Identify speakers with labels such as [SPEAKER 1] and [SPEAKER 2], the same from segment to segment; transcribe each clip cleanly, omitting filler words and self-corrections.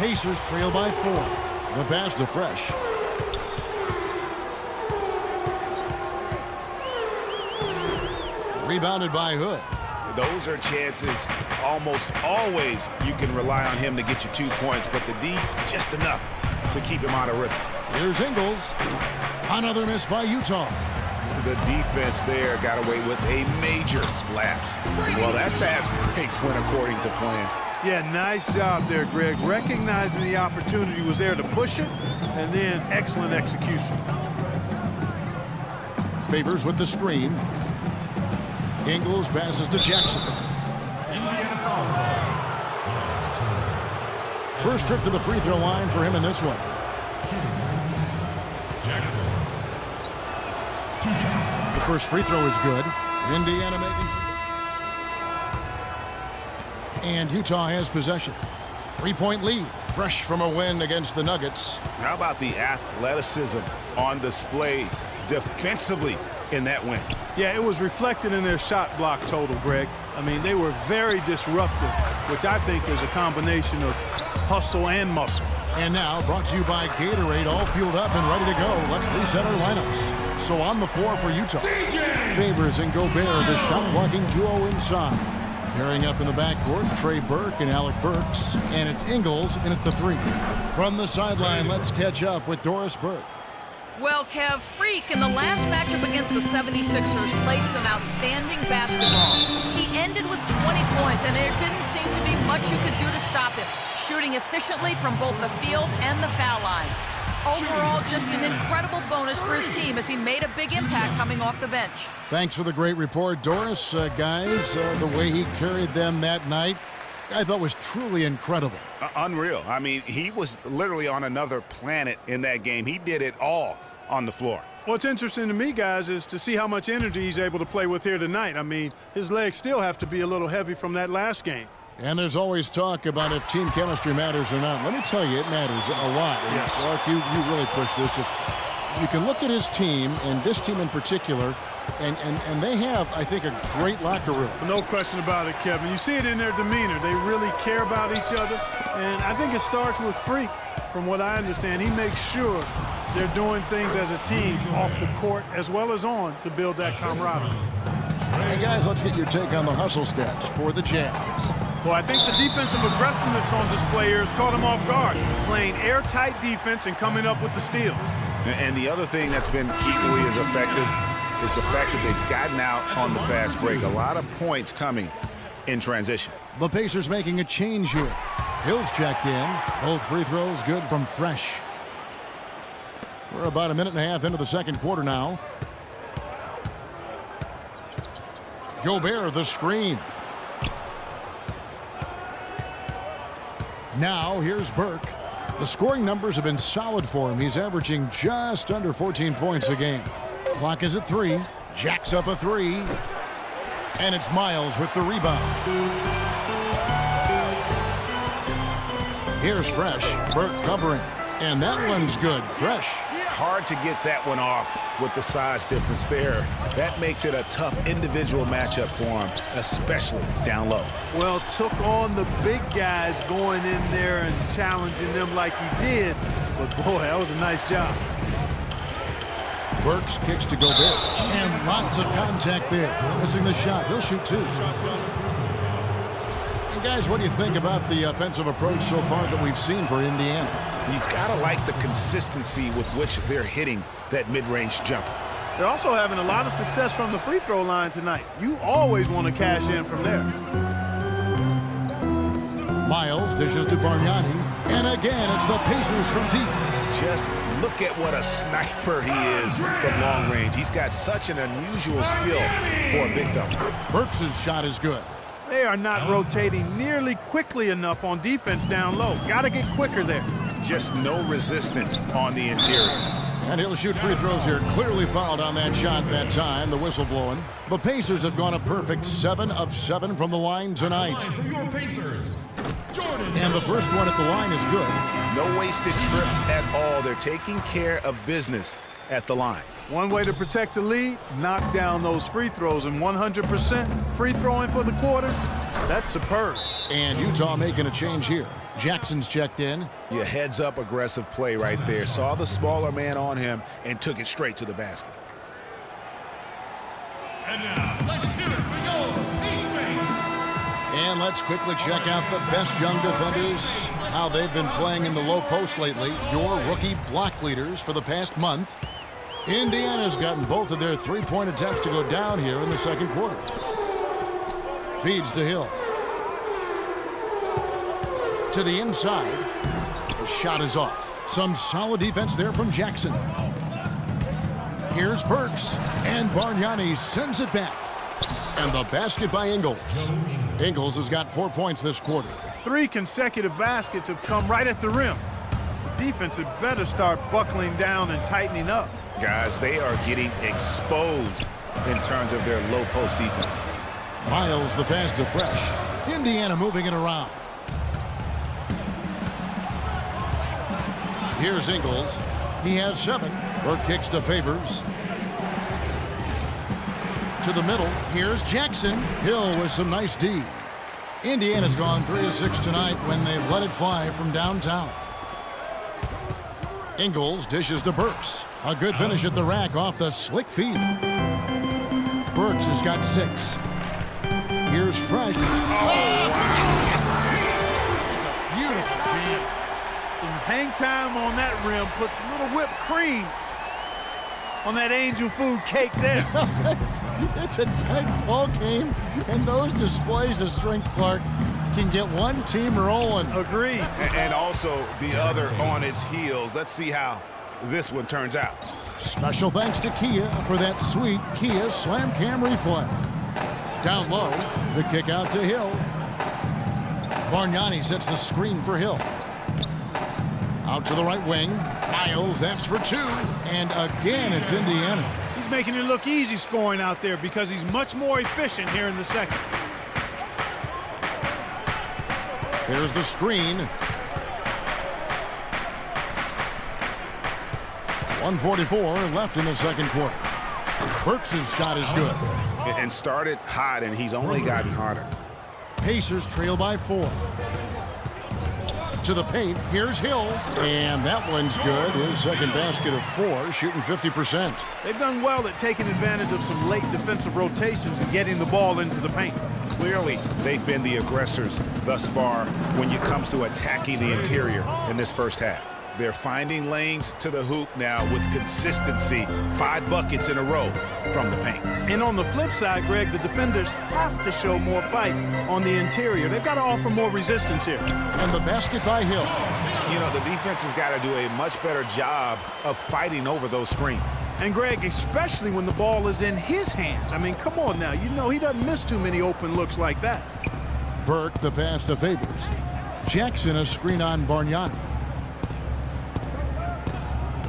[SPEAKER 1] Pacers trail by 4. The pass to Fresh. Rebounded by Hood.
[SPEAKER 2] Those are chances almost always you can rely on him to get you 2 points, but the D, just enough to keep him out of rhythm.
[SPEAKER 1] Here's Ingles. Another miss by Utah.
[SPEAKER 2] The defense there got away with a major lapse. Well, that fast break went according to plan.
[SPEAKER 3] Yeah, nice job there, Greg. Recognizing the opportunity was there to push it, and then excellent execution.
[SPEAKER 1] Favors with the screen. Ingles passes to Jackson. First trip to the free throw line for him in this one. The first free throw is good. Indiana making some. And Utah has possession. 3-point lead. Fresh from a win against the Nuggets.
[SPEAKER 2] How about the athleticism on display defensively in that win?
[SPEAKER 3] Yeah, it was reflected in their shot block total, Greg. I mean, they were very disruptive, which I think is a combination of hustle and muscle.
[SPEAKER 1] And now, brought to you by Gatorade, all fueled up and ready to go. Let's reset our lineups. So on the floor for Utah. Favors and Gobert, the shot-blocking duo inside. Pairing up in the backcourt, Trey Burke and Alec Burks. And it's Ingles in at the 3. From the sideline, let's catch up with Doris Burke.
[SPEAKER 4] Well, Kev, Freak in the last matchup against the 76ers played some outstanding basketball. He ended with 20 points, and there didn't seem to be much you could do to stop him, shooting efficiently from both the field and the foul line. Overall, just an incredible bonus for his team as he made a big impact coming off the bench.
[SPEAKER 1] Thanks for the great report, Doris. Guys, the way he carried them that night, I thought was truly incredible.
[SPEAKER 2] Unreal. I mean, he was literally on another planet in that game. He did it all on the floor.
[SPEAKER 3] What's interesting to me, guys, is to see how much energy he's able to play with here tonight. I mean, his legs still have to be a little heavy from that last game.
[SPEAKER 1] And there's always talk about if team chemistry matters or not. Let me tell you, it matters a lot.
[SPEAKER 3] Yes.
[SPEAKER 1] Clark, you really push this. If you can look at his team, and this team in particular, and they have, I think, a great locker room.
[SPEAKER 3] No question about it, Kevin. You see it in their demeanor. They really care about each other. And I think it starts with Freak. From what I understand, he makes sure they're doing things as a team off the court as well as on to build that camaraderie.
[SPEAKER 1] Hey, guys, let's get your take on the hustle stats for the Jazz.
[SPEAKER 3] Well, I think the defensive aggressiveness on display here has caught him off guard, playing airtight defense and coming up with the steals.
[SPEAKER 2] And the other thing that's been equally as effective is the fact that they've gotten out on the fast break. A lot of points coming in transition.
[SPEAKER 1] The Pacers making a change here. Hill's checked in. Both free throws good from Fresh. We're about a minute and a half into the second quarter now. Gobert, the screen. Now, here's Burke. The scoring numbers have been solid for him. He's averaging just under 14 points a game. Clock is at 3. Jacks up a 3. And it's Miles with the rebound. Here's Fresh. Burke covering. And that one's good. Fresh.
[SPEAKER 2] Hard to get that one off with the size difference there. That makes it a tough individual matchup for him, especially down low.
[SPEAKER 3] Well, took on the big guys going in there and challenging them like he did. But, boy, that was a nice job.
[SPEAKER 1] Burks kicks to Gobert. And lots of contact there. Missing the shot. He'll shoot 2. And, guys, what do you think about the offensive approach so far that we've seen for Indiana?
[SPEAKER 2] You've got to like the consistency with which they're hitting that mid-range jumper.
[SPEAKER 3] They're also having a lot of success from the free throw line tonight. You always want to cash in from there.
[SPEAKER 1] Miles dishes to Bargnani. And again, it's the Pacers from deep.
[SPEAKER 2] Just look at what a sniper he is from long range. He's got such an unusual skill for a big fella.
[SPEAKER 1] Burks' shot is good.
[SPEAKER 3] They are not rotating nearly quickly enough on defense down low. Got to get quicker there.
[SPEAKER 2] Just no resistance on the interior.
[SPEAKER 1] And he'll shoot free throws here. Clearly fouled on that shot that time. The whistle blowing. The Pacers have gone a perfect 7 of 7 from the line tonight. And the first one at the line is good.
[SPEAKER 2] No wasted trips at all. They're taking care of business at the line.
[SPEAKER 3] One way to protect the lead, knock down those free throws. And 100% free throwing for the quarter, that's superb.
[SPEAKER 1] And Utah making a change here. Jackson's checked in.
[SPEAKER 2] Yeah, heads-up aggressive play right there. Saw the smaller man on him and took it straight to the basket.
[SPEAKER 1] And now, let's hear it for your East. And let's quickly check out the best young defenders, how they've been playing in the low post lately. Your rookie block leaders for the past month. Indiana's gotten both of their three-point attempts to go down here in the second quarter. Feeds to Hill. To the inside. The shot is off. Some solid defense there from Jackson. Here's Burks. And Bargnani sends it back. And the basket by Ingles. Ingles has got 4 points this quarter.
[SPEAKER 3] 3 consecutive baskets have come right at the rim. The defense had better start buckling down and tightening up.
[SPEAKER 2] Guys, they are getting exposed in terms of their low post defense.
[SPEAKER 1] Miles the pass to Fresh. Indiana moving it around. Here's Ingles. He has 7. Burke kicks to Favors. To the middle. Here's Jackson. Hill with some nice D. Indiana's gone 3 of 6 tonight when they've let it fly from downtown. Ingles dishes to Burks. A good finish at the rack off the slick feed. Burks has got 6. Here's Fresh. It's a beautiful jam.
[SPEAKER 3] Some hang time on that rim puts a little whipped cream on that angel food cake there.
[SPEAKER 1] it's a tight ball game, and those displays of strength, Clark, can get one team rolling.
[SPEAKER 3] Agreed.
[SPEAKER 2] And also the other on its heels. Let's see how this one turns out.
[SPEAKER 1] Special thanks to Kia for that sweet Kia Slam Cam replay. Down low, the kick out to Hill. Bargnani sets the screen for Hill. Out to the right wing. Miles, that's for 2. And again, it's Indiana.
[SPEAKER 3] He's making it look easy scoring out there because he's much more efficient here in the second.
[SPEAKER 1] There's the screen. 1:44 left in the second quarter. Burks' shot is good.
[SPEAKER 2] And started hot, and he's only gotten hotter.
[SPEAKER 1] Pacers trail by 4. To the paint, here's Hill. And that one's good. His second basket of 4, shooting 50%.
[SPEAKER 3] They've done well at taking advantage of some late defensive rotations and getting the ball into the paint.
[SPEAKER 2] Clearly, they've been the aggressors thus far when it comes to attacking the interior in this first half. They're finding lanes to the hoop now with consistency. 5 buckets in a row from the paint.
[SPEAKER 3] And on the flip side, Greg, the defenders have to show more fight on the interior. They've got to offer more resistance here.
[SPEAKER 1] And the basket by Hill.
[SPEAKER 2] You know, the defense has got to do a much better job of fighting over those screens.
[SPEAKER 3] And Greg, especially when the ball is in his hands. I mean, come on now. You know he doesn't miss too many open looks like that.
[SPEAKER 1] Burke the pass to Favors. Jackson a screen on Bargnani.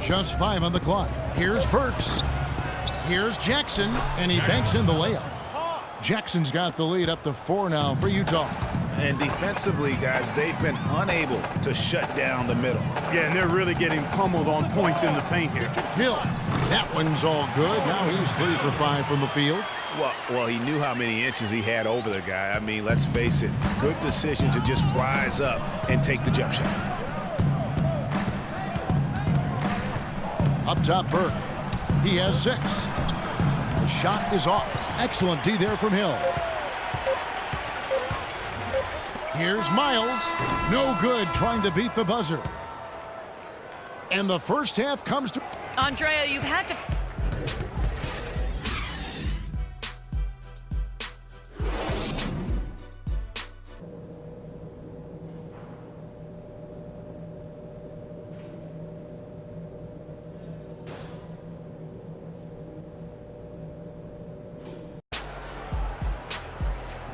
[SPEAKER 1] Just 5 on the clock. Here's Burks. Here's Jackson, and he banks in the layup. Jackson's got the lead up to 4 now for Utah.
[SPEAKER 2] And defensively, guys, they've been unable to shut down the middle.
[SPEAKER 3] Yeah, and they're really getting pummeled on points in the paint here.
[SPEAKER 1] Hill, that one's all good. Now he's 3 for 5 from the field.
[SPEAKER 2] Well, he knew how many inches he had over the guy. I mean, let's face it, good decision to just rise up and take the jump shot.
[SPEAKER 1] Up top, Burke. He has 6. The shot is off. Excellent D there from Hill. Here's Miles. No good, trying to beat the buzzer. And the first half comes to...
[SPEAKER 4] Andrea, you've had to...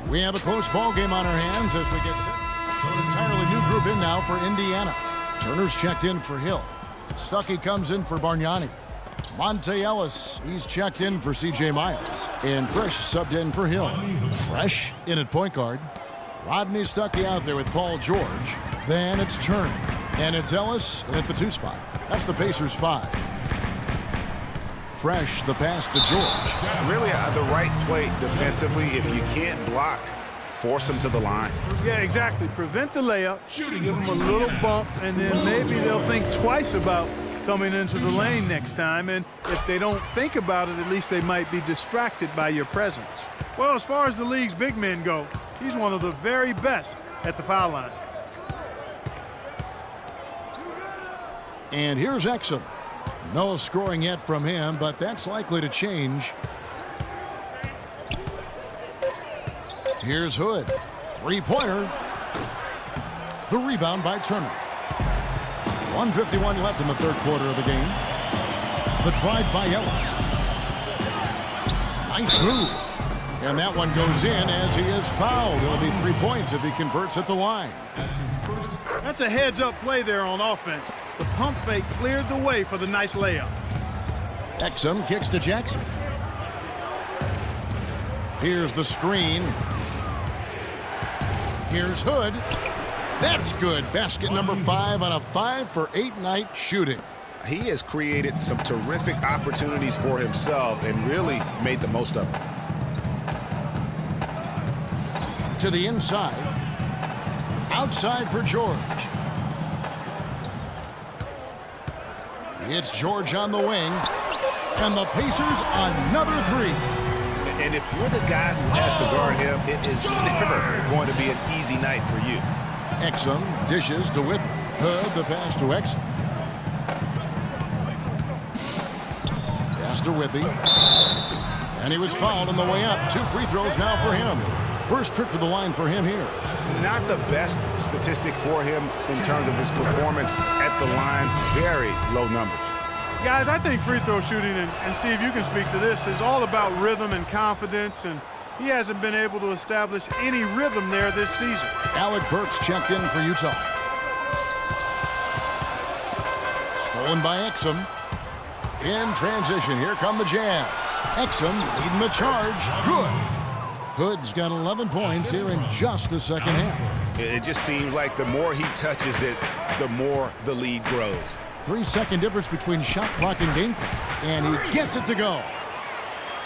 [SPEAKER 1] We have a close ball game on our hands as we get set. So an entirely new group in now for Indiana. Turner's checked in for Hill. Stuckey comes in for Bargnani. Monte Ellis, he's checked in for C.J. Miles. And Fresh subbed in for Hill. Fresh in at point guard. Rodney Stuckey out there with Paul George. Then it's Turner. And it's Ellis in at the 2 spot. That's the Pacers 5. Fresh, the pass to George.
[SPEAKER 2] Really the right play defensively. If you can't block force them to the line.
[SPEAKER 3] Yeah, exactly. Prevent the layup, give them a little bump, and then maybe they'll think twice about coming into the lane next time. And if they don't think about it, at least they might be distracted by your presence. Well, as far as the league's big men go, he's one of the very best at the foul line.
[SPEAKER 1] And here's Exum. No scoring yet from him, but that's likely to change. Here's Hood. Three-pointer. The rebound by Turner. 1:51 left in the third quarter of the game. The drive by Ellis. Nice move. And that one goes in as he is fouled. It'll be 3 points if he converts at the line.
[SPEAKER 3] That's a heads-up play there on offense. The pump fake cleared the way for the nice layup.
[SPEAKER 1] Exum kicks to Jackson. Here's the screen. Here's Hood. That's good. Basket number 5 on a 5-for-8 night shooting.
[SPEAKER 2] He has created some terrific opportunities for himself and really made the most of them.
[SPEAKER 1] To the inside. Outside for George. It's George on the wing. And the Pacers another three.
[SPEAKER 2] And if you're the guy who has to guard him, it is never going to be an easy night for you.
[SPEAKER 1] Exum dishes to Withey. Hood the pass to Exum. Pass to Withey. And he was fouled on the way up. 2 free throws now for him. First trip to the line for him here.
[SPEAKER 2] Not the best statistic for him in terms of his performance at the line. Very low numbers.
[SPEAKER 3] Guys, I think free throw shooting, and Steve, you can speak to this, is all about rhythm and confidence, and he hasn't been able to establish any rhythm there this season.
[SPEAKER 1] Alec Burks checked in for Utah. Stolen by Exum. In transition, here come the Jazz. Exum leading the charge. Good. Hood's got 11 points here in just the second half.
[SPEAKER 2] It just seems like the more he touches it, the more the lead grows.
[SPEAKER 1] 3-second difference between shot clock and game clock. And he gets it to go.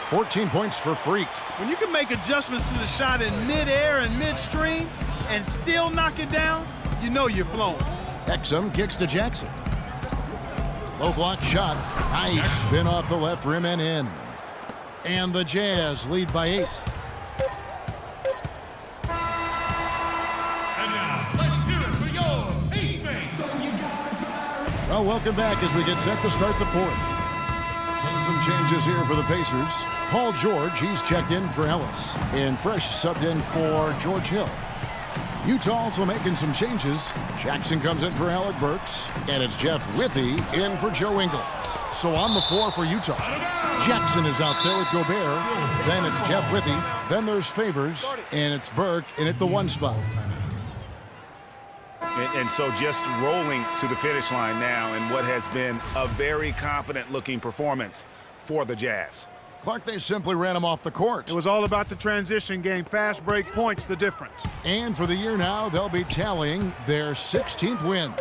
[SPEAKER 1] 14 points for Freak.
[SPEAKER 3] When you can make adjustments to the shot in midair and midstream and still knock it down, you know you're flowing.
[SPEAKER 1] Exum kicks to Jackson. Low block shot. Nice spin off the left rim and in. And the Jazz lead by 8. Well, welcome back as we get set to start the fourth. Some changes here for the Pacers. Paul George, he's checked in for Ellis. And Fresh subbed in for George Hill. Utah also making some changes. Jackson comes in for Alec Burks. And it's Jeff Withey in for Joe Ingles. So on the floor for Utah, Jackson is out there with Gobert. Then it's Jeff Withey. Then there's Favors. And it's Burke in at the 1 spot.
[SPEAKER 2] And so just rolling to the finish line now in what has been a very confident-looking performance for the Jazz.
[SPEAKER 1] Clark, they simply ran him off the court.
[SPEAKER 3] It was all about the transition game. Fast break points, the difference.
[SPEAKER 1] And for the year now, they'll be tallying their 16th win.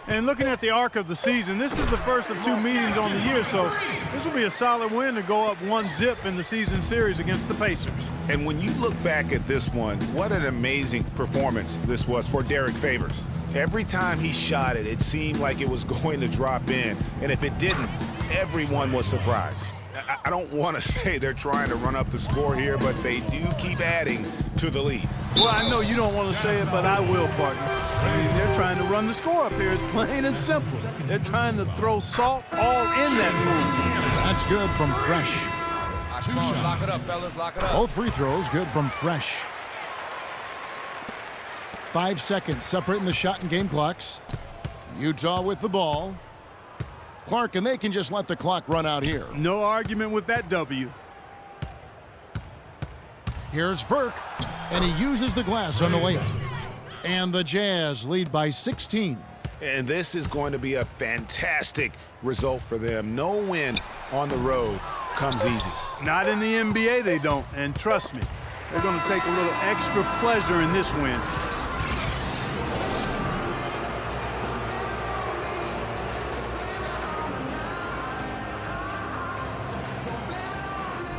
[SPEAKER 3] And looking at the arc of the season, this is the first of 2 meetings on the year, so this will be a solid win to go up 1-0 in the season series against the Pacers.
[SPEAKER 2] And when you look back at this one, what an amazing performance this was for Derek Favors. Every time he shot it, it seemed like it was going to drop in. And if it didn't, everyone was surprised. I don't want to say they're trying to run up the score here, but they do keep adding to the lead.
[SPEAKER 3] Well, I know you don't want to say it, but I will, partner. I mean, they're trying to run the score up here. It's plain and simple. They're trying to throw salt all in that move.
[SPEAKER 1] That's good from Fresh.
[SPEAKER 5] Lock it up, fellas. Lock it up.
[SPEAKER 1] Both free throws good from Fresh. 5 seconds separating the shot and game clocks. Utah with the ball. Clark, and they can just let the clock run out here.
[SPEAKER 3] No argument with that W.
[SPEAKER 1] Here's Burke, and he uses the glass on the layup. And the Jazz lead by 16.
[SPEAKER 2] And this is going to be a fantastic result for them. No win on the road comes easy.
[SPEAKER 3] Not in the NBA, they don't. And trust me, they're going to take a little extra pleasure in this win.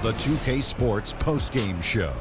[SPEAKER 6] The 2K Sports postgame show.